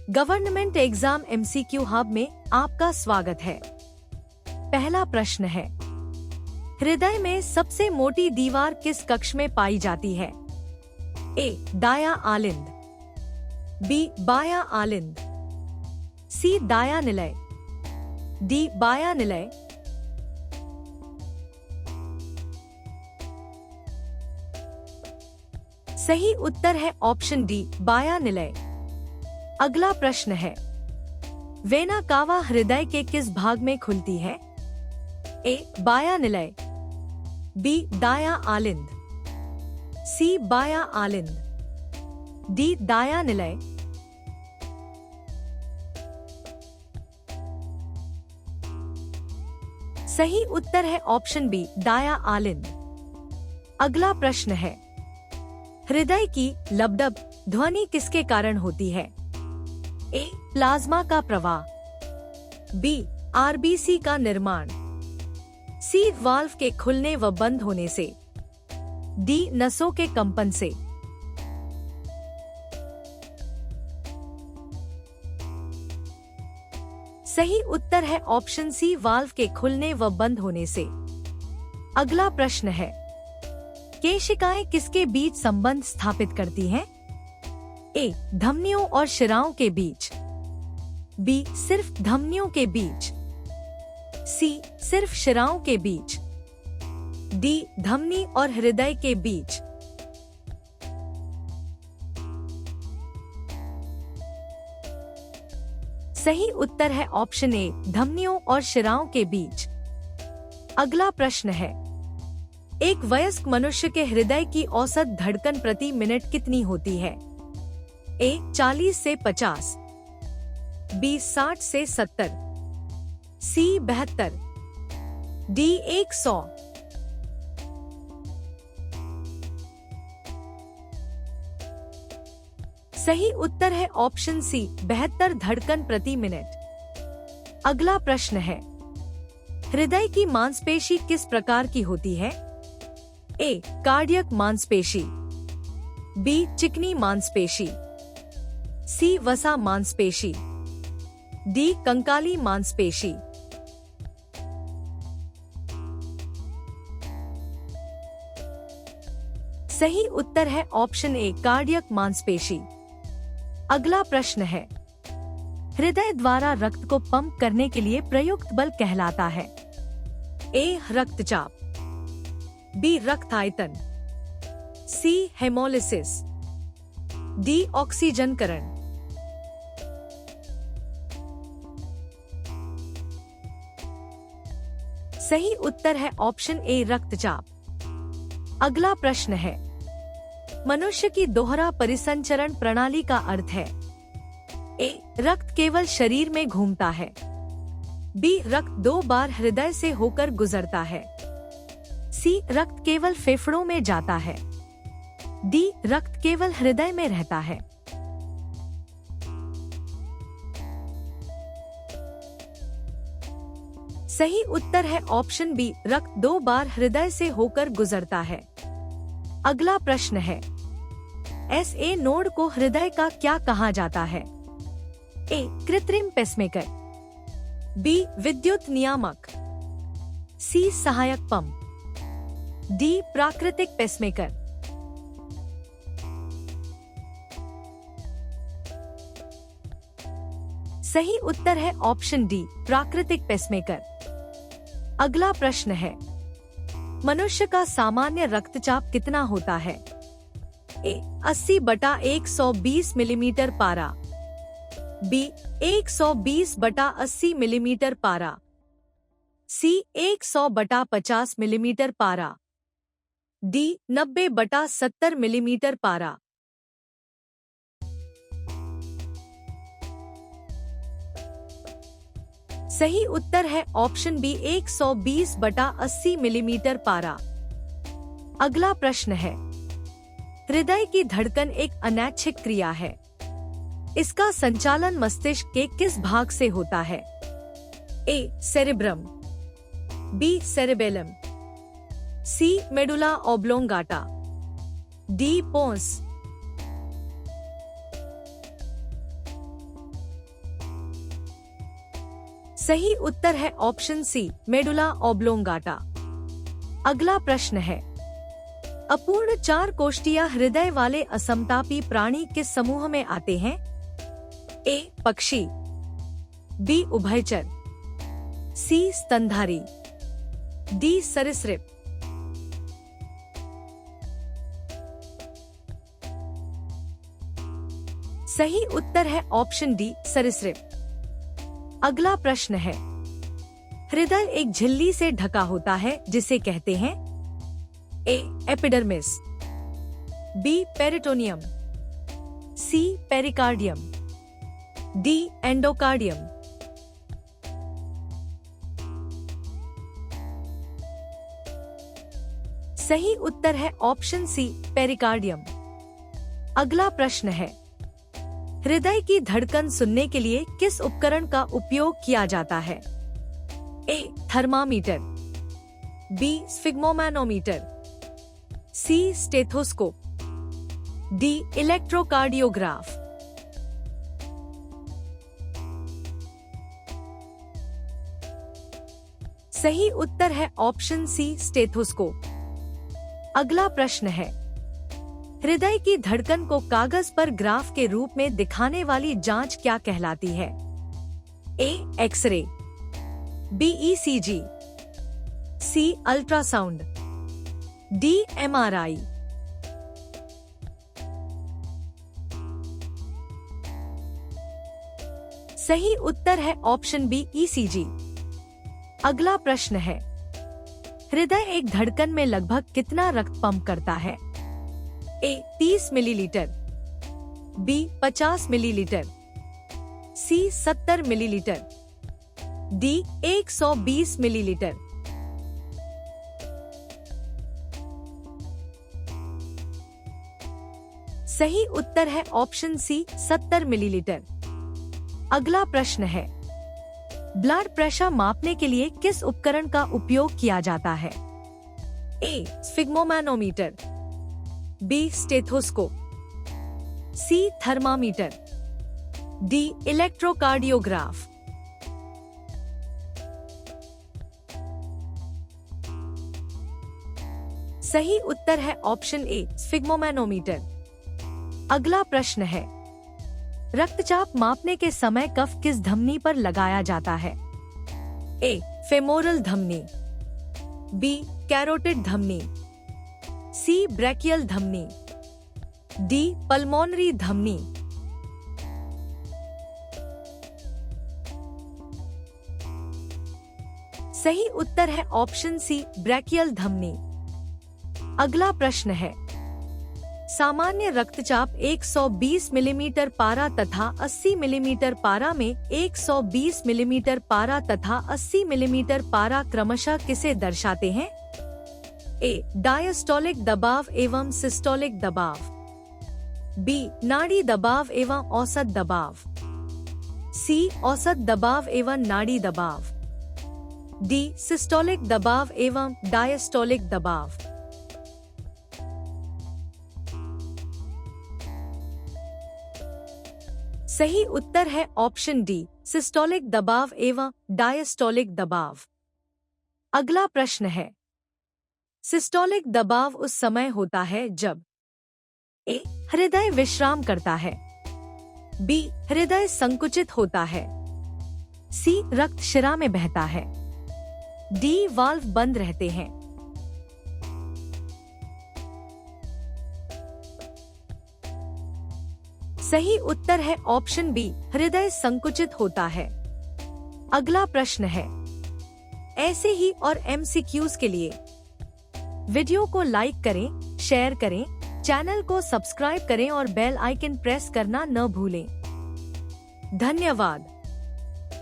Government exam MCQ hub में आपका स्वागत है। पहला प्रश्न है, हृदय में सबसे मोटी दीवार किस कक्ष में पाई जाती है? ए. दायां आलिंद, बी. बायां आलिंद, सी. दायां निलय, डी. बायां निलय। सही उत्तर है ऑप्शन डी, बायां निलय। अगला प्रश्न है, वेना कावा हृदय के किस भाग में खुलती है? ए. बायां निलय, बी. दायां आलिंद, सी. बायां आलिंद, डी. दायां निलय। सही उत्तर है ऑप्शन बी, दायां आलिंद। अगला प्रश्न है, हृदय की लबडब ध्वनि किसके कारण होती है? ए. प्लाज्मा का प्रवाह, बी. आरबीसी का निर्माण, सी. वाल्व के खुलने व बंद होने से, डी. नसों के कंपन से। सही उत्तर है ऑप्शन सी, वाल्व के खुलने व बंद होने से। अगला प्रश्न है, केशिकाएं किसके बीच संबंध स्थापित करती हैं? ए. धमनियों और शिराओं के बीच, बी. सिर्फ धमनियों के बीच, सी. सिर्फ शिराओं के बीच, डी. धमनी और हृदय के बीच। सही उत्तर है ऑप्शन ए, धमनियों और शिराओं के बीच। अगला प्रश्न है, एक वयस्क मनुष्य के हृदय की औसत धड़कन प्रति मिनट कितनी होती है? ए. 40 से 50, बी. 60 से 70, सी. 72, डी. 100। सही उत्तर है ऑप्शन सी, 72 धड़कन प्रति मिनट। अगला प्रश्न है, हृदय की मांसपेशी किस प्रकार की होती है? ए. कार्डियक मांसपेशी, बी. चिकनी मांसपेशी, सी. वसा मांसपेशी, डी. कंकाली मांसपेशी। सही उत्तर है ऑप्शन ए, कार्डियक मांसपेशी। अगला प्रश्न है, हृदय द्वारा रक्त को पंप करने के लिए प्रयुक्त बल कहलाता है? ए. रक्तचाप, बी. रक्तायतन, सी. Haemolysis, D. ऑक्सीजनकरण। सही उत्तर है ऑप्शन ए, रक्तचाप। अगला प्रश्न है, मनुष्य की दोहरा परिसंचरण प्रणाली का अर्थ है? ए. रक्त केवल शरीर में घूमता है, बी. रक्त 2 बार हृदय से होकर गुजरता है, सी. रक्त केवल फेफड़ों में जाता है, डी. रक्त केवल हृदय में रहता है। सही उत्तर है ऑप्शन बी, रक्त 2 बार हृदय से होकर गुजरता है। अगला प्रश्न है, एसए नोड को हृदय का क्या कहा जाता है? ए. कृत्रिम पेसमेकर, बी. विद्युत नियामक, सी. सहायक पंप, डी. प्राकृतिक पेसमेकर। सही उत्तर है ऑप्शन डी, प्राकृतिक पेसमेकर। अगला प्रश्न है, मनुष्य का सामान्य रक्तचाप कितना होता है? ए. 80/120 मिलीमीटर पारा, बी. 120/80 मिलीमीटर पारा, सी. 100/50 मिलीमीटर पारा, डी. 90/70 मिलीमीटर पारा। सही उत्तर है ऑप्शन बी, 120/80 मिलीमीटर पारा। अगला प्रश्न है, हृदय की धड़कन एक अनैच्छिक क्रिया है। इसका संचालन मस्तिष्क के किस भाग से होता है? A. Cerebrum, B. Cerebellum, C. Medulla oblongata, D. Pons. सही उत्तर है ऑप्शन सी, मेडुला ऑब्लोंगाटा। अगला प्रश्न है, अपूर्ण 4 कोष्ठीय हृदय वाले असमतापी प्राणी किस समूह में आते हैं? ए पक्षी, बी उभयचर, सी स्तनधारी, डी सरीसृप। सही उत्तर है ऑप्शन डी, सरीसृप। अगला प्रश्न है, हृदय एक झिल्ली से ढका होता है जिसे कहते हैं? ए एपिडर्मिस, बी पेरिटोनियम, सी पेरिकार्डियम, डी एंडोकार्डियम। सही उत्तर है ऑप्शन सी, पेरिकार्डियम। अगला प्रश्न है, हृदय की धड़कन सुनने के लिए किस उपकरण का उपयोग किया जाता है? A thermometer, B sphygmomanometer, C stethoscope, D electrocardiograph. सही उत्तर है ऑप्शन सी, स्टेथोस्कोप। अगला प्रश्न है, हृदय की धड़कन को कागज पर ग्राफ के रूप में दिखाने वाली जांच क्या कहलाती है? ए एक्सरे, बी ईसीजी, सी अल्ट्रासाउंड, डी एमआरआई। सही उत्तर है ऑप्शन बी, ईसीजी। अगला प्रश्न है, हृदय एक धड़कन में लगभग कितना रक्त पंप करता है? ए 30 मिलीलीटर, बी 50 मिलीलीटर, सी 70 मिलीलीटर, डी 120 मिलीलीटर। सही उत्तर है ऑप्शन सी, 70 मिलीलीटर। अगला प्रश्न है, ब्लड प्रेशर मापने के लिए किस उपकरण का उपयोग किया जाता है? ए स्फिग्मोमैनोमीटर, बी स्टेथोस्कोप, सी थर्मामीटर, डी इलेक्ट्रोकार्डियोग्राफ। सही उत्तर है ऑप्शन ए, स्फिग्मोमैनोमीटर। अगला प्रश्न है, रक्तचाप मापने के समय कफ किस धमनी पर लगाया जाता है? ए फेमोरल धमनी, बी कैरोटिड धमनी, सी ब्रैकियल धमनी, डी पल्मोनरी धमनी। सही उत्तर है ऑप्शन सी, ब्रैकियल धमनी। अगला प्रश्न है, सामान्य रक्तचाप 120 मिलीमीटर पारा तथा 80 मिलीमीटर पारा में 120 मिलीमीटर पारा तथा 80 मिलीमीटर पारा क्रमशः किसे दर्शाते हैं? ए डायस्टोलिक दबाव एवं सिस्टोलिक दबाव, बी नाड़ी दबाव एवं औसत दबाव, सी औसत दबाव एवं नाड़ी दबाव, डी सिस्टोलिक दबाव एवं डायस्टोलिक दबाव। सही उत्तर है ऑप्शन डी, सिस्टोलिक दबाव एवं डायस्टोलिक दबाव। अगला प्रश्न है, सिस्टोलिक दबाव उस समय होता है जब ए हृदय विश्राम करता है, बी हृदय संकुचित होता है, सी रक्त शिरा में बहता है, डी वाल्व बंद रहते हैं। सही उत्तर है ऑप्शन बी, हृदय संकुचित होता है। अगला प्रश्न है, ऐसे ही और MCQs के लिए वीडियो को लाइक करें, शेयर करें, चैनल को सब्सक्राइब करें और बेल आइकन प्रेस करना न भूलें। धन्यवाद।